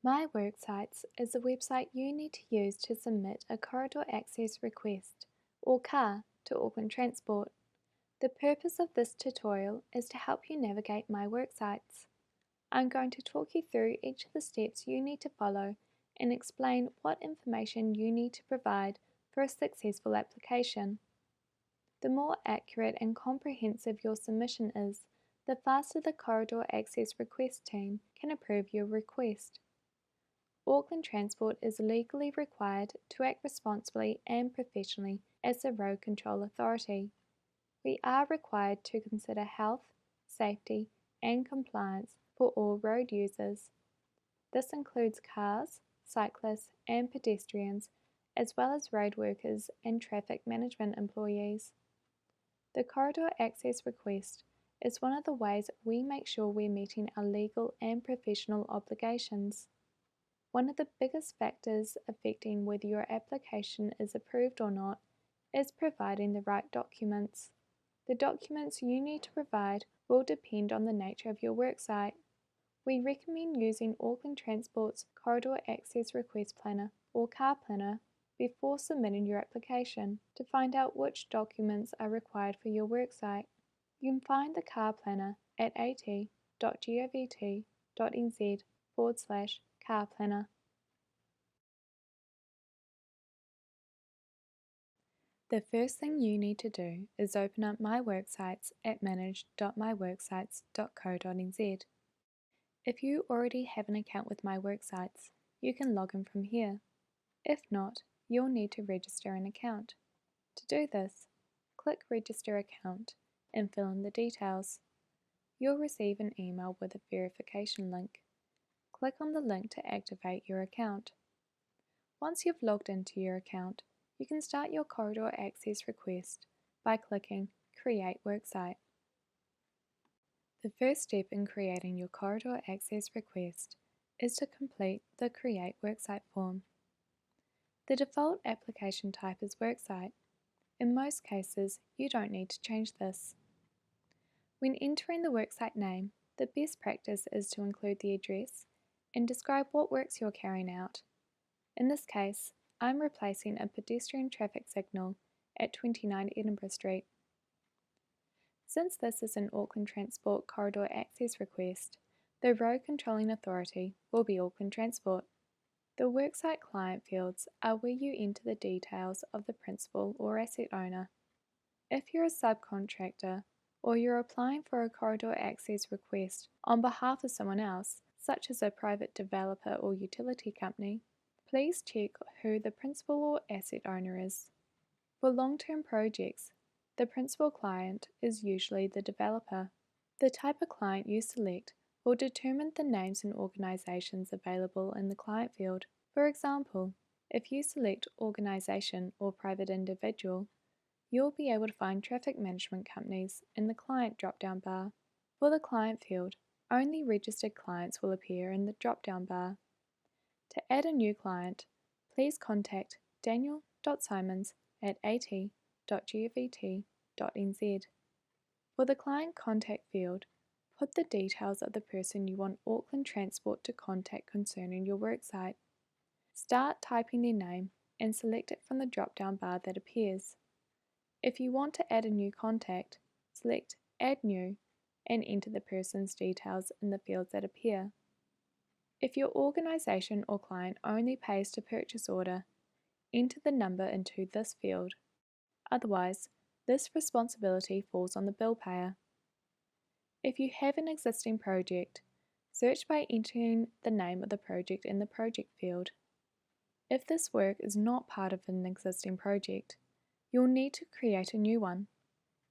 My Worksites is a website you need to use to submit a corridor access request, or CAR, to Auckland Transport. The purpose of this tutorial is to help you navigate My Worksites. I'm going to talk you through each of the steps you need to follow and explain what information you need to provide for a successful application. The more accurate and comprehensive your submission is, the faster the Corridor Access Request team can approve your request. Auckland Transport is legally required to act responsibly and professionally as the road control authority. We are required to consider health, safety, and compliance for all road users. This includes cars, cyclists, and pedestrians, as well as road workers and traffic management employees. The corridor access request is one of the ways we make sure we're meeting our legal and professional obligations. One of the biggest factors affecting whether your application is approved or not is providing the right documents. The documents you need to provide will depend on the nature of your worksite. We recommend using Auckland Transport's Corridor Access Request Planner, or CAR Planner, before submitting your application to find out which documents are required for your worksite. You can find the CAR Planner at at.govt.nz/CAR Planner. The first thing you need to do is open up My Worksites at manage.myworksites.co.nz. If you already have an account with My Worksites, you can log in from here. If not, you'll need to register an account. To do this, click Register Account and fill in the details. You'll receive an email with a verification link. Click on the link to activate your account. Once you've logged into your account, you can start your corridor access request by clicking Create Worksite. The first step in creating your corridor access request is to complete the Create Worksite form. The default application type is Worksite. In most cases, you don't need to change this. When entering the worksite name, the best practice is to include the address and describe what works you're carrying out. In this case, I'm replacing a pedestrian traffic signal at 29 Edinburgh Street. Since this is an Auckland Transport Corridor Access request, the road controlling authority will be Auckland Transport. The worksite client fields are where you enter the details of the principal or asset owner. If you're a subcontractor or you're applying for a corridor access request on behalf of someone else, such as a private developer or utility company, please check who the principal or asset owner is. For long-term projects, the principal client is usually the developer. The type of client you select will determine the names and organisations available in the client field. For example, if you select organisation or private individual, you'll be able to find traffic management companies in the client drop-down bar. For the client field, only registered clients will appear in the drop-down bar. To add a new client, please contact daniel.simons@at.govt.nz. For the client contact field, put the details of the person you want Auckland Transport to contact concerning your worksite. Start typing their name and select it from the drop-down bar that appears. If you want to add a new contact, select Add New and enter the person's details in the fields that appear. If your organisation or client only pays to purchase order, enter the number into this field. Otherwise, this responsibility falls on the bill payer. If you have an existing project, search by entering the name of the project in the project field. If this work is not part of an existing project, you'll need to create a new one.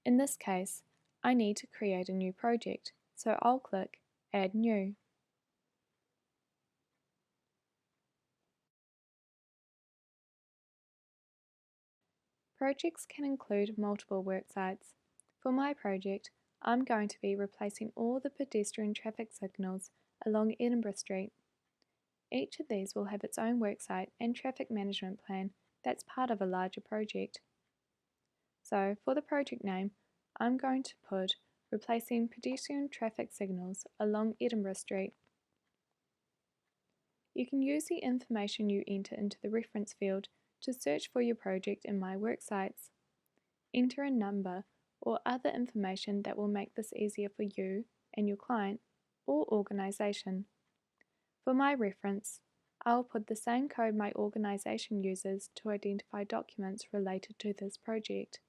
In this case, I need to create a new project, so I'll click Add New. Projects can include multiple worksites. For my project, I'm going to be replacing all the pedestrian traffic signals along Edinburgh Street. Each of these will have its own worksite and traffic management plan that's part of a larger project. So for the project name, I'm going to put replacing pedestrian traffic signals along Edinburgh Street. You can use the information you enter into the reference field to search for your project in My Worksites. Enter a number or other information that will make this easier for you and your client or organisation. For my reference, I'll put the same code my organisation uses to identify documents related to this project.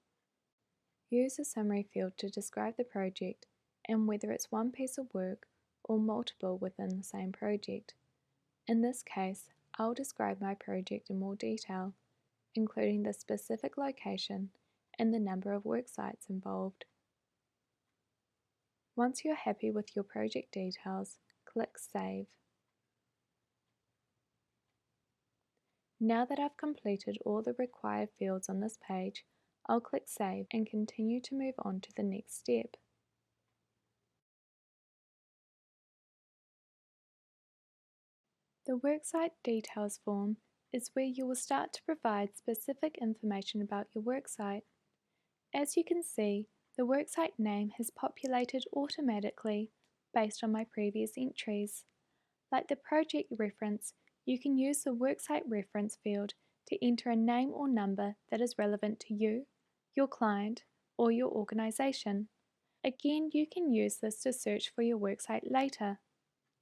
Use a summary field to describe the project and whether it's one piece of work or multiple within the same project. In this case, I'll describe my project in more detail, including the specific location and the number of work sites involved. Once you're happy with your project details, click Save. Now that I've completed all the required fields on this page, I'll click Save and continue to move on to the next step. The Worksite Details form is where you will start to provide specific information about your worksite. As you can see, the worksite name has populated automatically based on my previous entries. Like the project reference, you can use the Worksite Reference field to enter a name or number that is relevant to you, your client, or your organisation. Again, you can use this to search for your worksite later.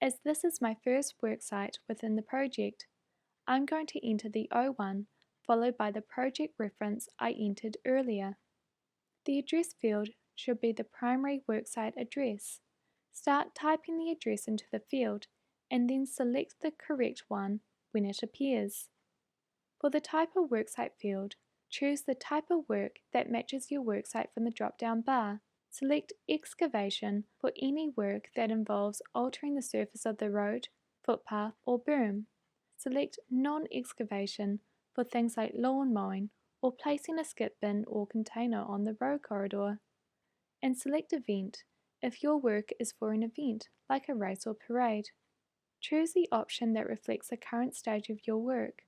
As this is my first worksite within the project, I'm going to enter the O1 followed by the project reference I entered earlier. The address field should be the primary worksite address. Start typing the address into the field and then select the correct one when it appears. For the type of worksite field, choose the type of work that matches your worksite from the drop-down bar. Select excavation for any work that involves altering the surface of the road, footpath or berm. Select non-excavation for things like lawn mowing or placing a skip bin or container on the road corridor. And select event if your work is for an event like a race or parade. Choose the option that reflects the current stage of your work.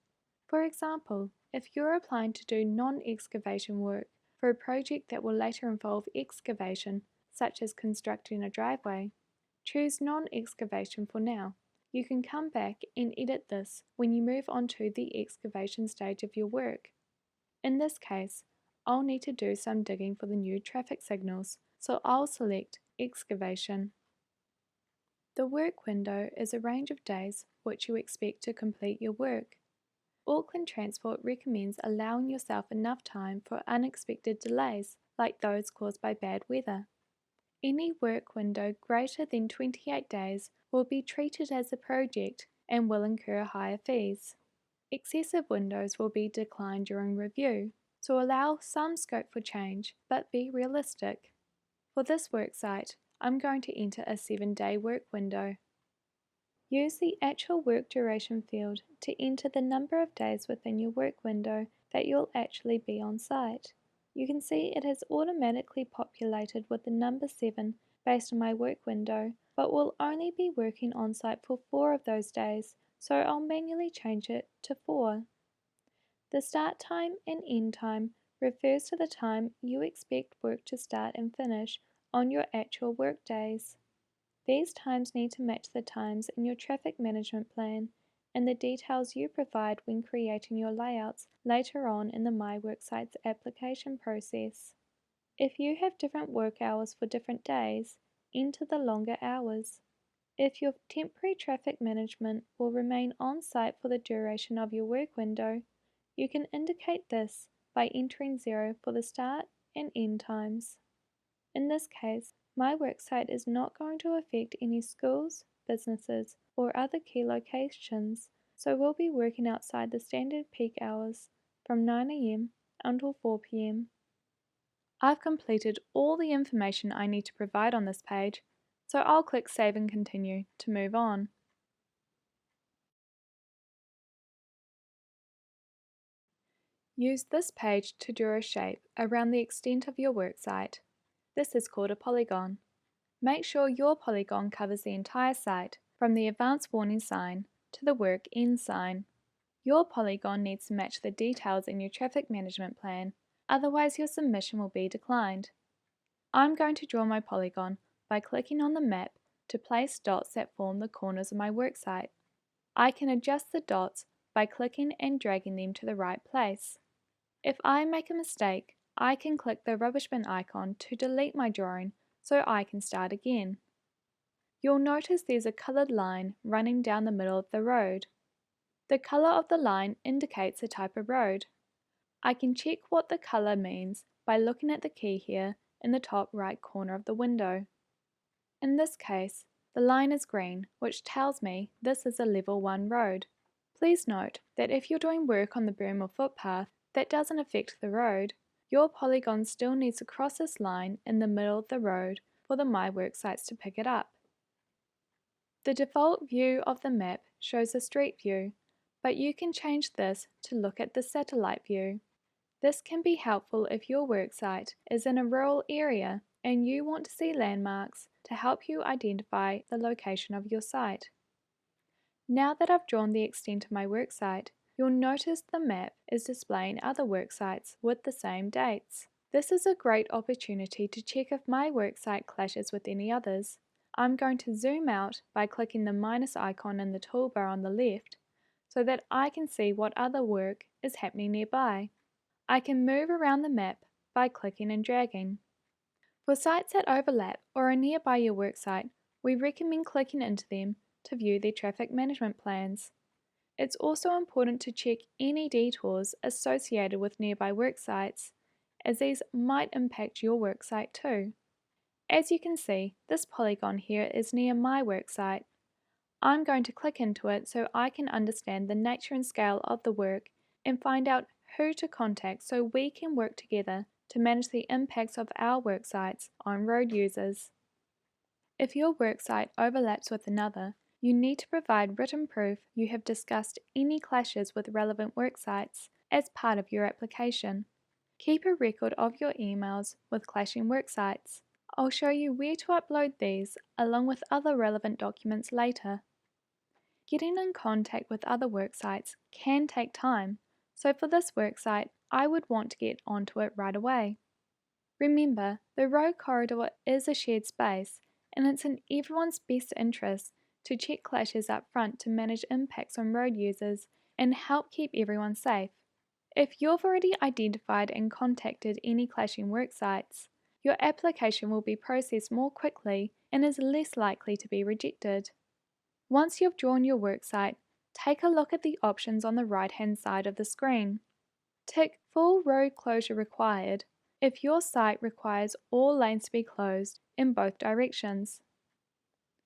For example, if you're applying to do non-excavation work for a project that will later involve excavation, such as constructing a driveway, choose non-excavation for now. You can come back and edit this when you move on to the excavation stage of your work. In this case, I'll need to do some digging for the new traffic signals, so I'll select excavation. The work window is a range of days which you expect to complete your work. Auckland Transport recommends allowing yourself enough time for unexpected delays, like those caused by bad weather. Any work window greater than 28 days will be treated as a project and will incur higher fees. Excessive windows will be declined during review, so allow some scope for change, but be realistic. For this worksite, I'm going to enter a 7-day work window. Use the actual work duration field to enter the number of days within your work window that you'll actually be on site. You can see it has automatically populated with the number 7 based on my work window, but will only be working on site for 4 of those days, so I'll manually change it to 4. The start time and end time refers to the time you expect work to start and finish on your actual work days. These times need to match the times in your traffic management plan and the details you provide when creating your layouts later on in the My Worksites application process. If you have different work hours for different days, enter the longer hours. If your temporary traffic management will remain on site for the duration of your work window, you can indicate this by entering 0 for the start and end times. In this case, my worksite is not going to affect any schools, businesses, or other key locations, so we'll be working outside the standard peak hours from 9 AM until 4 PM. I've completed all the information I need to provide on this page, so I'll click Save and Continue to move on. Use this page to draw a shape around the extent of your worksite. This is called a polygon. Make sure your polygon covers the entire site, from the advance warning sign to the work end sign. Your polygon needs to match the details in your traffic management plan, otherwise your submission will be declined. I'm going to draw my polygon by clicking on the map to place dots that form the corners of my worksite. I can adjust the dots by clicking and dragging them to the right place. If I make a mistake, I can click the rubbish bin icon to delete my drawing so I can start again. You'll notice there's a coloured line running down the middle of the road. The colour of the line indicates the type of road. I can check what the colour means by looking at the key here in the top right corner of the window. In this case, the line is green, which tells me this is a level 1 road. Please note that if you're doing work on the berm or footpath that doesn't affect the road, your polygon still needs to cross this line in the middle of the road for the My Worksites to pick it up. The default view of the map shows a street view, but you can change this to look at the satellite view. This can be helpful if your worksite is in a rural area and you want to see landmarks to help you identify the location of your site. Now that I've drawn the extent of my worksite, you'll notice the map is displaying other worksites with the same dates. This is a great opportunity to check if my worksite clashes with any others. I'm going to zoom out by clicking the minus icon in the toolbar on the left so that I can see what other work is happening nearby. I can move around the map by clicking and dragging. For sites that overlap or are nearby your worksite, we recommend clicking into them to view their traffic management plans. It's also important to check any detours associated with nearby worksites, as these might impact your worksite too. As you can see, this polygon here is near my worksite. I'm going to click into it so I can understand the nature and scale of the work and find out who to contact so we can work together to manage the impacts of our worksites on road users. If your worksite overlaps with another, you need to provide written proof you have discussed any clashes with relevant worksites as part of your application. Keep a record of your emails with clashing worksites. I'll show you where to upload these along with other relevant documents later. Getting in contact with other worksites can take time, so for this worksite, I would want to get onto it right away. Remember, the road corridor is a shared space, and it's in everyone's best interest to check clashes up front to manage impacts on road users and help keep everyone safe. If you've already identified and contacted any clashing worksites, your application will be processed more quickly and is less likely to be rejected. Once you've drawn your worksite, take a look at the options on the right-hand side of the screen. Tick Full Road Closure Required if your site requires all lanes to be closed in both directions.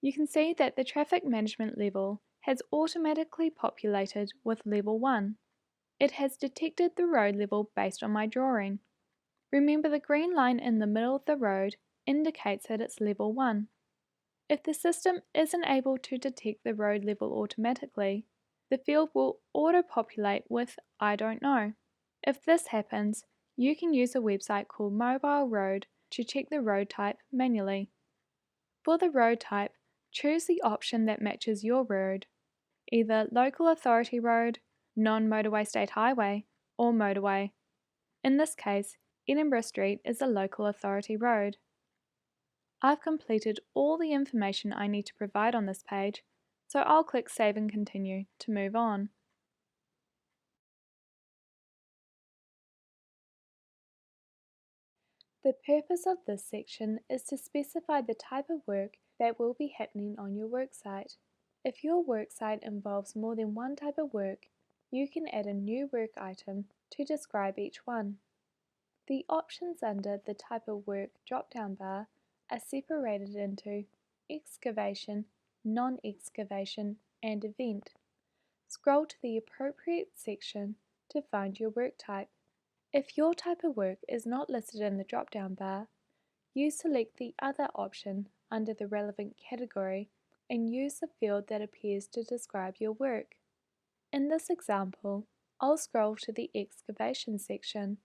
You can see that the traffic management level has automatically populated with level 1. It has detected the road level based on my drawing. Remember, the green line in the middle of the road indicates that it's level 1. If the system isn't able to detect the road level automatically, the field will auto-populate with I don't know. If this happens, you can use a website called Mobile Road to check the road type manually. For the road type, choose the option that matches your road, either local authority road, non-motorway state highway, or motorway. In this case, Edinburgh Street is a local authority road. I've completed all the information I need to provide on this page, so I'll click Save and Continue to move on. The purpose of this section is to specify the type of work that will be happening on your worksite. If your worksite involves more than one type of work, you can add a new work item to describe each one. The options under the type of work drop-down bar are separated into excavation, non-excavation, and event. Scroll to the appropriate section to find your work type. If your type of work is not listed in the drop-down bar, you select the other option under the relevant category and use the field that appears to describe your work. In this example, I'll scroll to the excavation section.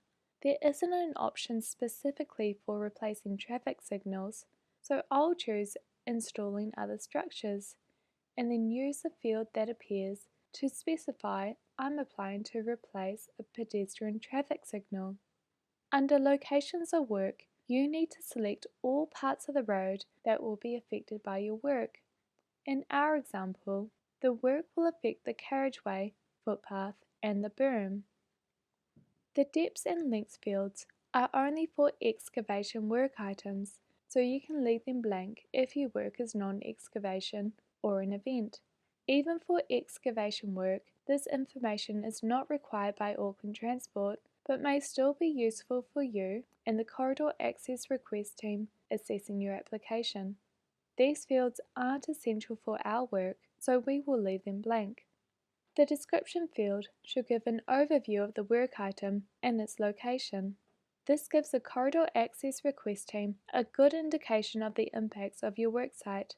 There isn't an option specifically for replacing traffic signals, so I'll choose installing other structures and then use the field that appears to specify I'm applying to replace a pedestrian traffic signal. Under locations of work, you need to select all parts of the road that will be affected by your work. In our example, The work will affect the carriageway, footpath, and the berm. The depths and lengths fields are only for excavation work items, so you can leave them blank if your work is non-excavation or an event. Even for excavation work, this information is not required by Auckland Transport, but may still be useful for you and the Corridor Access Request team assessing your application. These fields aren't essential for our work, so we will leave them blank. The description field should give an overview of the work item and its location. This gives the Corridor Access Request team a good indication of the impacts of your worksite.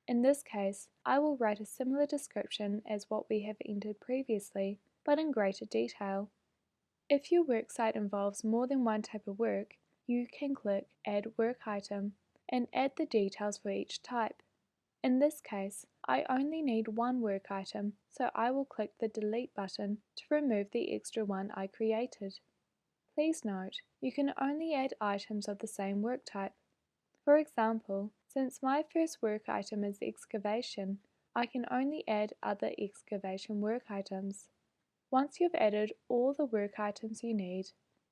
In this case, I will write a similar description as what we have entered previously, but in greater detail. If your worksite involves more than one type of work, you can click Add Work Item and add the details for each type. In this case, I only need one work item, so I will click the Delete button to remove the extra one I created. Please note, you can only add items of the same work type. For example, since my first work item is excavation, I can only add other excavation work items. Once you've added all the work items you need,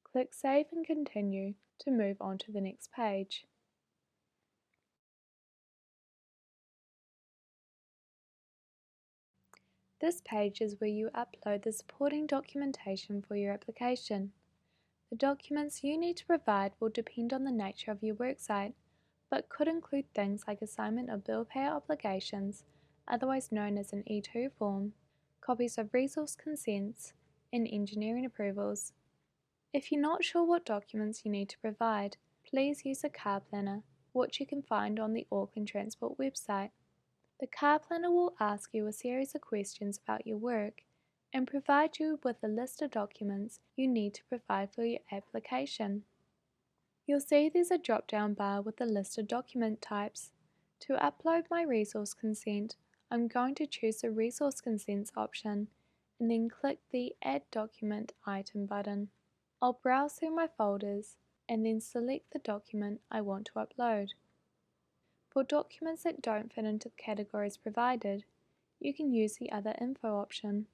click Save and Continue to move on to the next page. This page is where you upload the supporting documentation for your application. The documents you need to provide will depend on the nature of your worksite, but could include things like assignment of bill payer obligations, otherwise known as an E2 form, copies of resource consents, and engineering approvals. If you're not sure what documents you need to provide, please use a CAR planner, which you can find on the Auckland Transport website. The CAR planner will ask you a series of questions about your work and provide you with a list of documents you need to provide for your application. You'll see there's a drop-down bar with a list of document types. To upload my resource consent, I'm going to choose the Resource Consents option and then click the Add Document Item button. I'll browse through my folders and then select the document I want to upload. For documents that don't fit into the categories provided, you can use the Other Info option.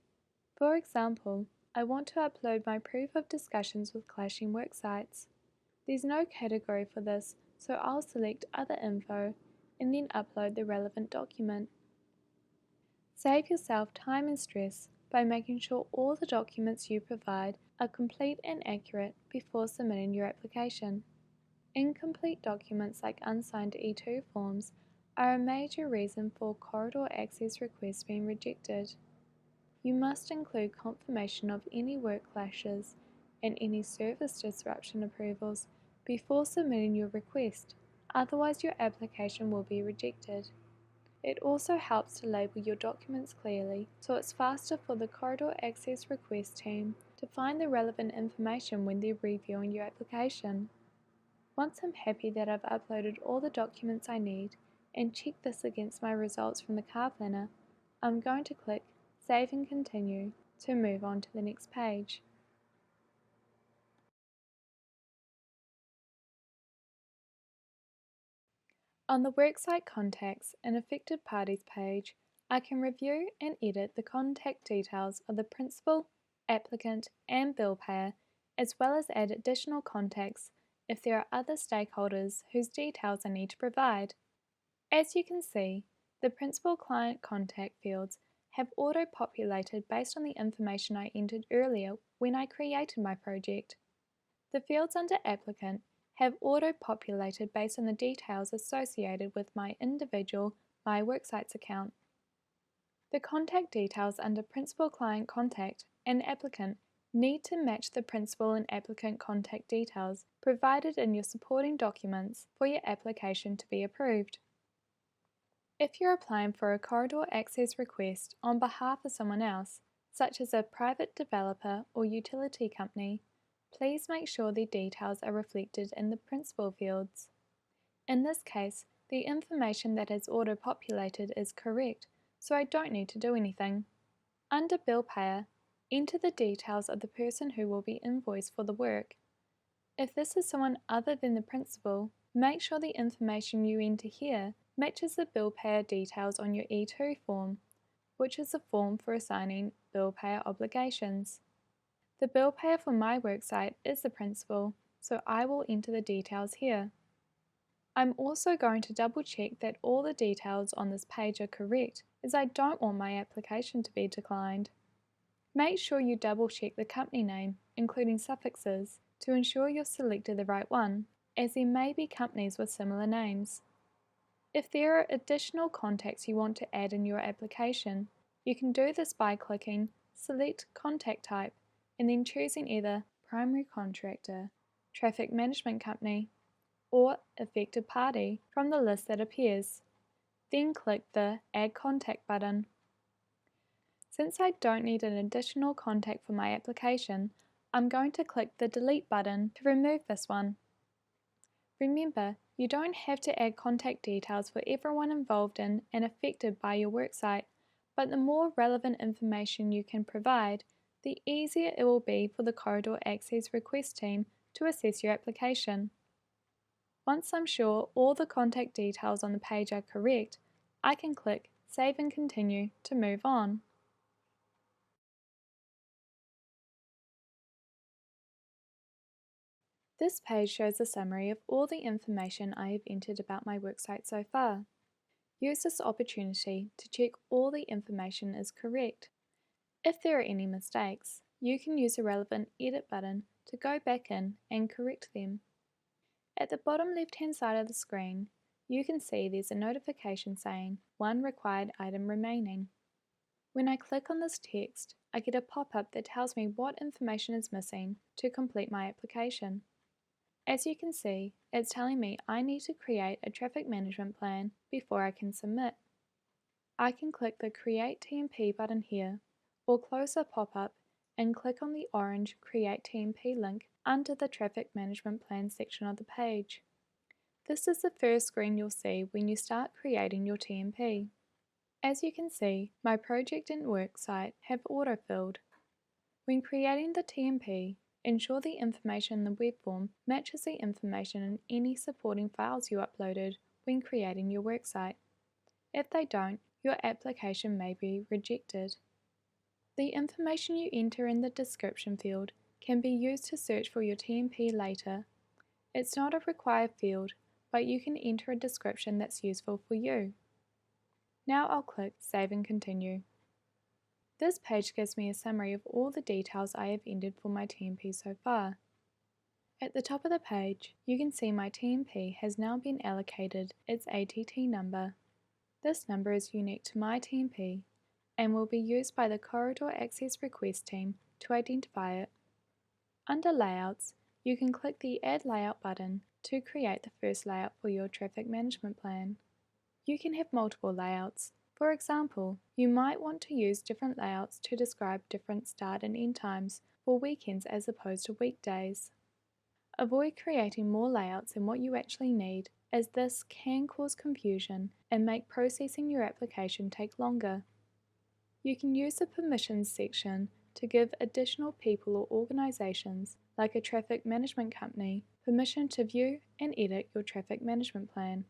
For example, I want to upload my proof of discussions with clashing worksites. There's no category for this, so I'll select Other Info and then upload the relevant document. Save yourself time and stress by making sure all the documents you provide are complete and accurate before submitting your application. Incomplete documents like unsigned E2 forms are a major reason for corridor access requests being rejected. You must include confirmation of any work clashes and any service disruption approvals before submitting your request, otherwise your application will be rejected. It also helps to label your documents clearly so it's faster for the corridor access request team to find the relevant information when they're reviewing your application. Once I'm happy that I've uploaded all the documents I need and check this against my results from the CAR planner, I'm going to click Save and Continue to move on to the next page. On the Worksite Contacts and Affected Parties page, I can review and edit the contact details of the principal, applicant, and bill payer, as well as add additional contacts if there are other stakeholders whose details I need to provide. As you can see, the principal client contact fields have auto-populated based on the information I entered earlier when I created my project. The fields under applicant have auto-populated based on the details associated with my individual My Worksites account. The contact details under principal client contact and applicant need to match the principal and applicant contact details provided in your supporting documents for your application to be approved. If you're applying for a corridor access request on behalf of someone else, such as a private developer or utility company, please make sure the details are reflected in the principal fields. In this case, the information that is auto-populated is correct, so I don't need to do anything. Under Bill Payer, enter the details of the person who will be invoiced for the work. If this is someone other than the principal, make sure the information you enter here matches the bill payer details on your E2 form. which is a form for assigning bill payer obligations. The bill payer for my worksite is the principal, so I will enter the details here. I'm also going to double check that all the details on this page are correct, as I don't want my application to be declined. Make sure you double check the company name, including suffixes, to ensure you've selected the right one, as there may be companies with similar names. If there are additional contacts you want to add in your application, you can do this by clicking Select Contact Type and then choosing either Primary Contractor, Traffic Management Company, or Affected Party from the list that appears. Then click the Add Contact button. Since I don't need an additional contact for my application, I'm going to click the Delete button to remove this one. Remember, you don't have to add contact details for everyone involved in and affected by your worksite, but the more relevant information you can provide, the easier it will be for the Corridor Access Request team to assess your application. Once I'm sure all the contact details on the page are correct, I can click Save and Continue to move on. This page shows a summary of all the information I have entered about my worksite so far. Use this opportunity to check all the information is correct. If there are any mistakes, you can use the relevant Edit button to go back in and correct them. At the bottom left-hand side of the screen, you can see there's a notification saying one required item remaining. When I click on this text, I get a pop-up that tells me what information is missing to complete my application. As you can see, it's telling me I need to create a traffic management plan before I can submit. I can click the Create TMP button here, or close the pop-up and click on the orange Create TMP link under the Traffic Management Plan section of the page. This is the first screen you'll see when you start creating your TMP. As you can see, my project and worksite have autofilled. When creating the TMP, ensure the information in the web form matches the information in any supporting files you uploaded when creating your worksite. If they don't, your application may be rejected. The information you enter in the description field can be used to search for your TMP later. It's not a required field, but you can enter a description that's useful for you. Now I'll click Save and Continue. This page gives me a summary of all the details I have entered for my TMP so far. At the top of the page, you can see my TMP has now been allocated its ATT number. This number is unique to my TMP and will be used by the Corridor Access Request team to identify it. Under Layouts, you can click the Add Layout button to create the first layout for your traffic management plan. You can have multiple layouts. For example, you might want to use different layouts to describe different start and end times for weekends as opposed to weekdays. Avoid creating more layouts than what you actually need, as this can cause confusion and make processing your application take longer. You can use the Permissions section to give additional people or organisations, like a traffic management company, permission to view and edit your traffic management plan.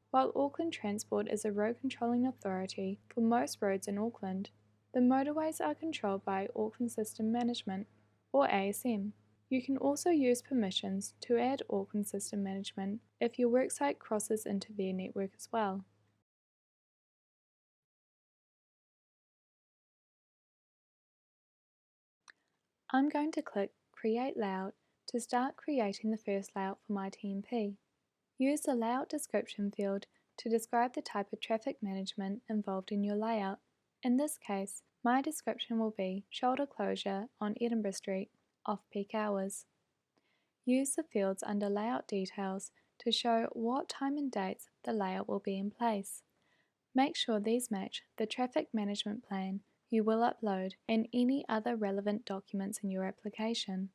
While Auckland Transport is a road controlling authority for most roads in Auckland, the motorways are controlled by Auckland System Management, or ASM. You can also use permissions to add Auckland System Management if your worksite crosses into their network as well. I'm going to click Create Layout to start creating the first layout for my TMP. Use the Layout Description field to describe the type of traffic management involved in your layout. In this case, my description will be shoulder closure on Edinburgh Street, off-peak hours. Use the fields under Layout Details to show what time and dates the layout will be in place. Make sure these match the traffic management plan you will upload and any other relevant documents in your application.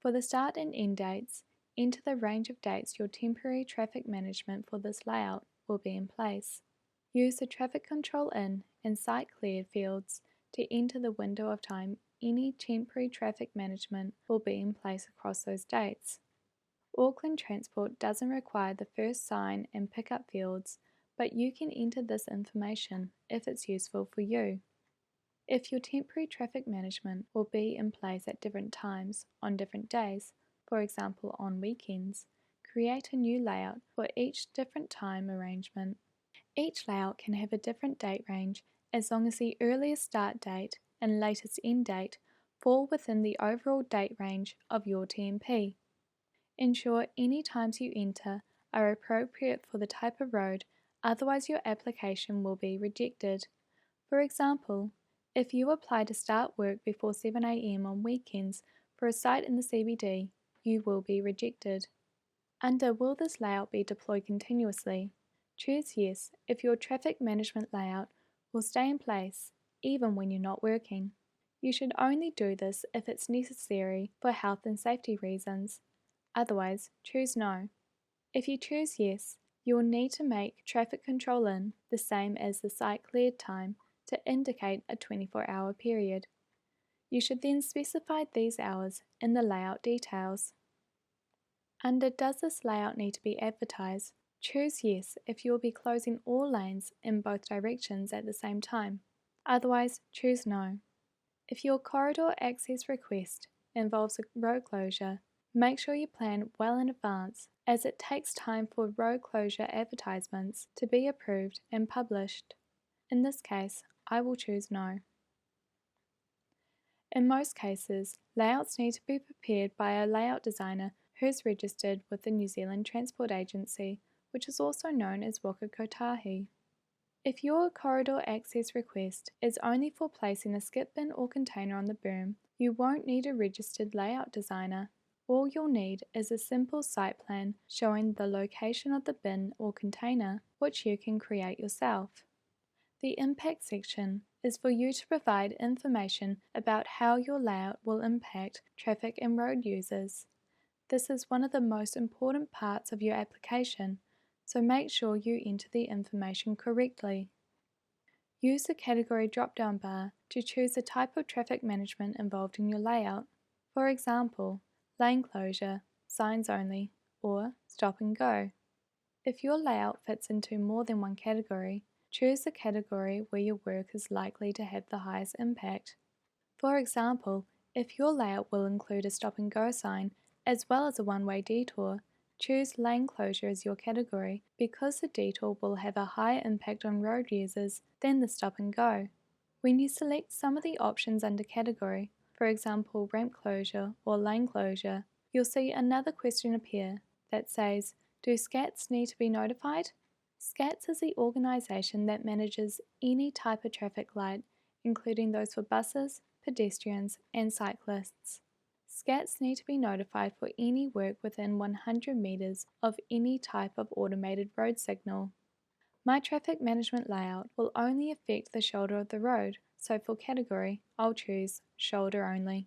For the start and end dates, enter the range of dates your temporary traffic management for this layout will be in place. Use the Traffic Control In and Site Cleared fields to enter the window of time any temporary traffic management will be in place across those dates. Auckland Transport doesn't require the first sign and pickup fields, but you can enter this information if it's useful for you. If your temporary traffic management will be in place at different times on different days, for example on weekends, create a new layout for each different time arrangement. Each layout can have a different date range as long as the earliest start date and latest end date fall within the overall date range of your TMP. Ensure any times you enter are appropriate for the type of road, otherwise your application will be rejected. For example, if you apply to start work before 7 a.m. on weekends for a site in the CBD, you will be rejected. Under Will this layout be deployed continuously? Choose Yes if your traffic management layout will stay in place even when you're not working. You should only do this if it's necessary for health and safety reasons. Otherwise, choose No. If you choose Yes, you will need to make traffic control in the same as the site cleared time to indicate a 24-hour period. You should then specify these hours in the layout details. Under Does this layout need to be advertised? Choose Yes if you will be closing all lanes in both directions at the same time. Otherwise, choose No. If your corridor access request involves a road closure, make sure you plan well in advance, as it takes time for road closure advertisements to be approved and published. In this case, I will choose No. In most cases, layouts need to be prepared by a layout designer who is registered with the New Zealand Transport Agency, which is also known as Waka Kotahi. If your corridor access request is only for placing a skip bin or container on the berm, you won't need a registered layout designer. All you'll need is a simple site plan showing the location of the bin or container, which you can create yourself. The Impact section is for you to provide information about how your layout will impact traffic and road users. This is one of the most important parts of your application, so make sure you enter the information correctly. Use the category drop-down bar to choose the type of traffic management involved in your layout. For example, lane closure, signs only, or stop and go. If your layout fits into more than one category, choose the category where your work is likely to have the highest impact. For example, if your layout will include a stop and go sign as well as a one-way detour, choose lane closure as your category because the detour will have a higher impact on road users than the stop and go. When you select some of the options under category, for example ramp closure or lane closure, you'll see another question appear that says, do SCATs need to be notified? SCATs is the organisation that manages any type of traffic light, including those for buses, pedestrians and cyclists. SCATs need to be notified for any work within 100 metres of any type of automated road signal. My traffic management layout will only affect the shoulder of the road, so for category, I'll choose shoulder only.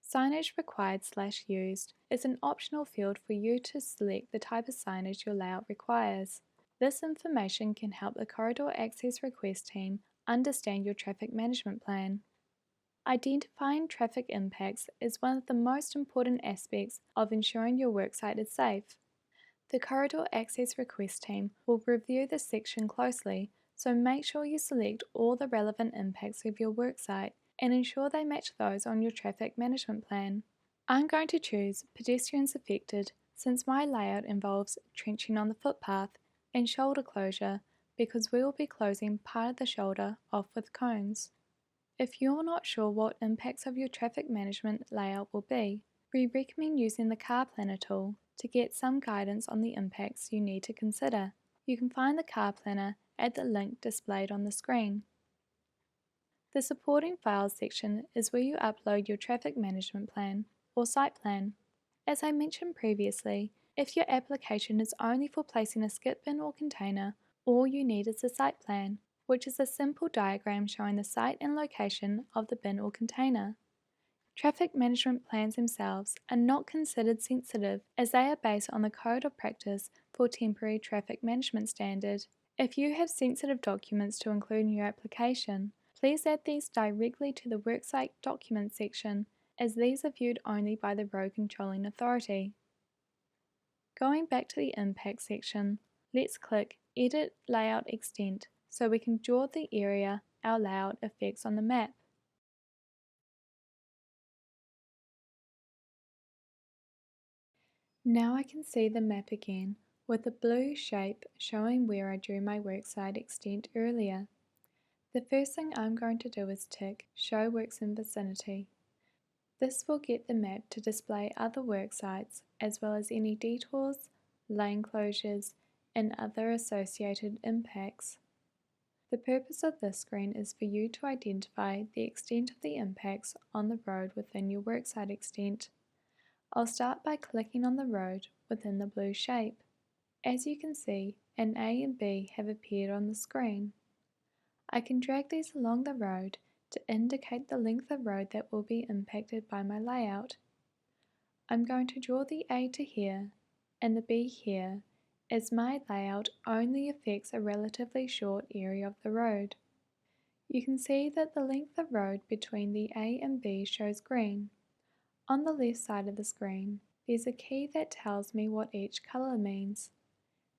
Signage required/used is an optional field for you to select the type of signage your layout requires. This information can help the corridor access request team understand your traffic management plan. Identifying traffic impacts is one of the most important aspects of ensuring your worksite is safe. The corridor access request team will review this section closely, so make sure you select all the relevant impacts of your worksite and ensure they match those on your traffic management plan. I'm going to choose pedestrians affected since my layout involves trenching on the footpath and shoulder closure because we will be closing part of the shoulder off with cones. If you're not sure what impacts of your traffic management layout will be, we recommend using the CAR Planner tool to get some guidance on the impacts you need to consider. You can find the CAR Planner at the link displayed on the screen. The Supporting Files section is where you upload your traffic management plan or site plan. As I mentioned previously, if your application is only for placing a skip bin or container, all you need is a site plan, which is a simple diagram showing the site and location of the bin or container. Traffic management plans themselves are not considered sensitive as they are based on the Code of Practice for Temporary Traffic Management Standard. If you have sensitive documents to include in your application, please add these directly to the Worksite Documents section, as these are viewed only by the Road Controlling Authority. Going back to the Impact section, let's click Edit Layout Extent so we can draw the area our layout affects on the map. Now I can see the map again with the blue shape showing where I drew my worksite extent earlier. The first thing I'm going to do is tick Show Works in Vicinity. This will get the map to display other worksites as well as any detours, lane closures, and other associated impacts. The purpose of this screen is for you to identify the extent of the impacts on the road within your worksite extent. I'll start by clicking on the road within the blue shape. As you can see, an A and B have appeared on the screen. I can drag these along the road to indicate the length of road that will be impacted by my layout. I'm going to draw the A to here and the B here, as my layout only affects a relatively short area of the road. You can see that the length of road between the A and B shows green. On the left side of the screen, there's a key that tells me what each colour means.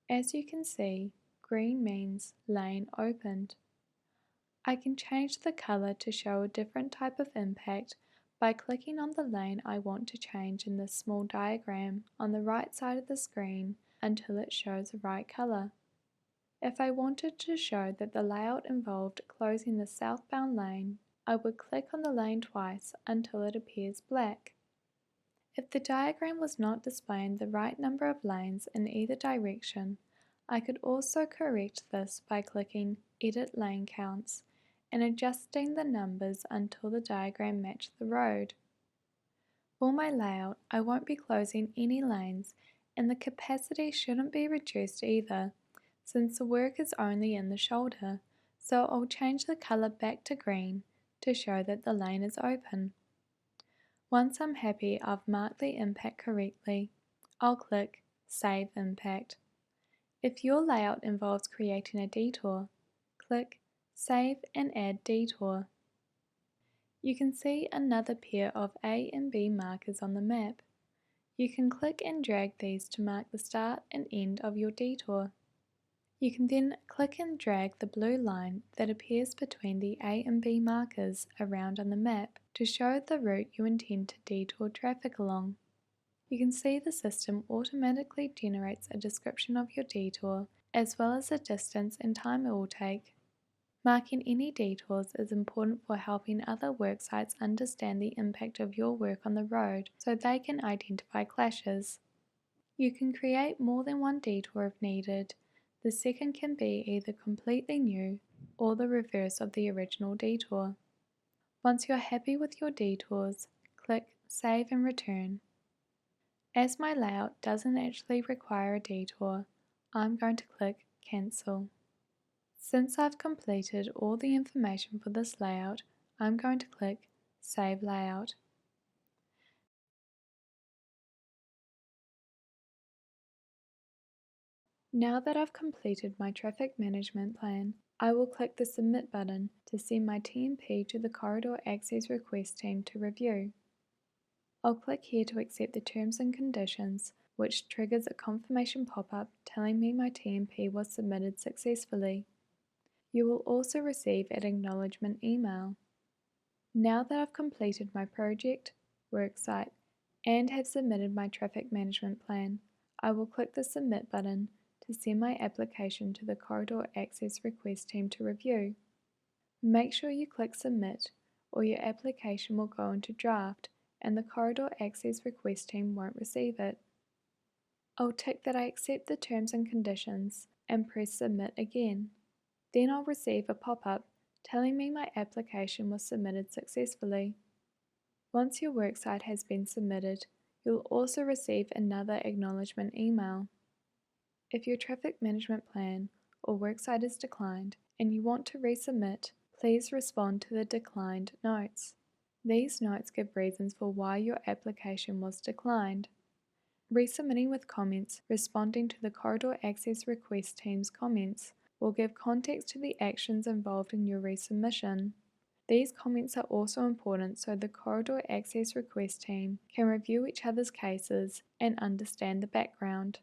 As you can see, green means lane opened. I can change the colour to show a different type of impact by clicking on the lane I want to change in this small diagram on the right side of the screen until it shows the right colour. If I wanted to show that the layout involved closing the southbound lane, I would click on the lane twice until it appears black. If the diagram was not displaying the right number of lanes in either direction, I could also correct this by clicking Edit Lane Counts and adjusting the numbers until the diagram matched the road. For my layout, I won't be closing any lanes and the capacity shouldn't be reduced either, since the work is only in the shoulder, so I'll change the colour back to green to show that the lane is open. Once I'm happy I've marked the impact correctly, I'll click Save Impact. If your layout involves creating a detour, click Save and Add Detour. You can see another pair of A and B markers on the map. You can click and drag these to mark the start and end of your detour. You can then click and drag the blue line that appears between the A and B markers around on the map to show the route you intend to detour traffic along. You can see the system automatically generates a description of your detour as well as the distance and time it will take. Marking any detours is important for helping other worksites understand the impact of your work on the road so they can identify clashes. You can create more than one detour if needed. The second can be either completely new or the reverse of the original detour. Once you're happy with your detours, click Save and Return. As my layout doesn't actually require a detour, I'm going to click Cancel. Since I've completed all the information for this layout, I'm going to click Save Layout. Now that I've completed my traffic management plan, I will click the Submit button to send my TMP to the Corridor Access Request team to review. I'll click here to accept the terms and conditions, which triggers a confirmation pop-up telling me my TMP was submitted successfully. You will also receive an acknowledgement email. Now that I've completed my project, worksite, and have submitted my traffic management plan, I will click the Submit button to send my application to the Corridor Access Request team to review. Make sure you click Submit or your application will go into draft and the Corridor Access Request team won't receive it. I'll tick that I accept the terms and conditions and press Submit again. Then I'll receive a pop-up telling me my application was submitted successfully. Once your worksite has been submitted, you'll also receive another acknowledgement email. If your traffic management plan or worksite is declined and you want to resubmit, please respond to the declined notes. These notes give reasons for why your application was declined. Resubmitting with comments responding to the Corridor Access Request team's comments will give context to the actions involved in your resubmission. These comments are also important so the Corridor Access Request team can review each other's cases and understand the background.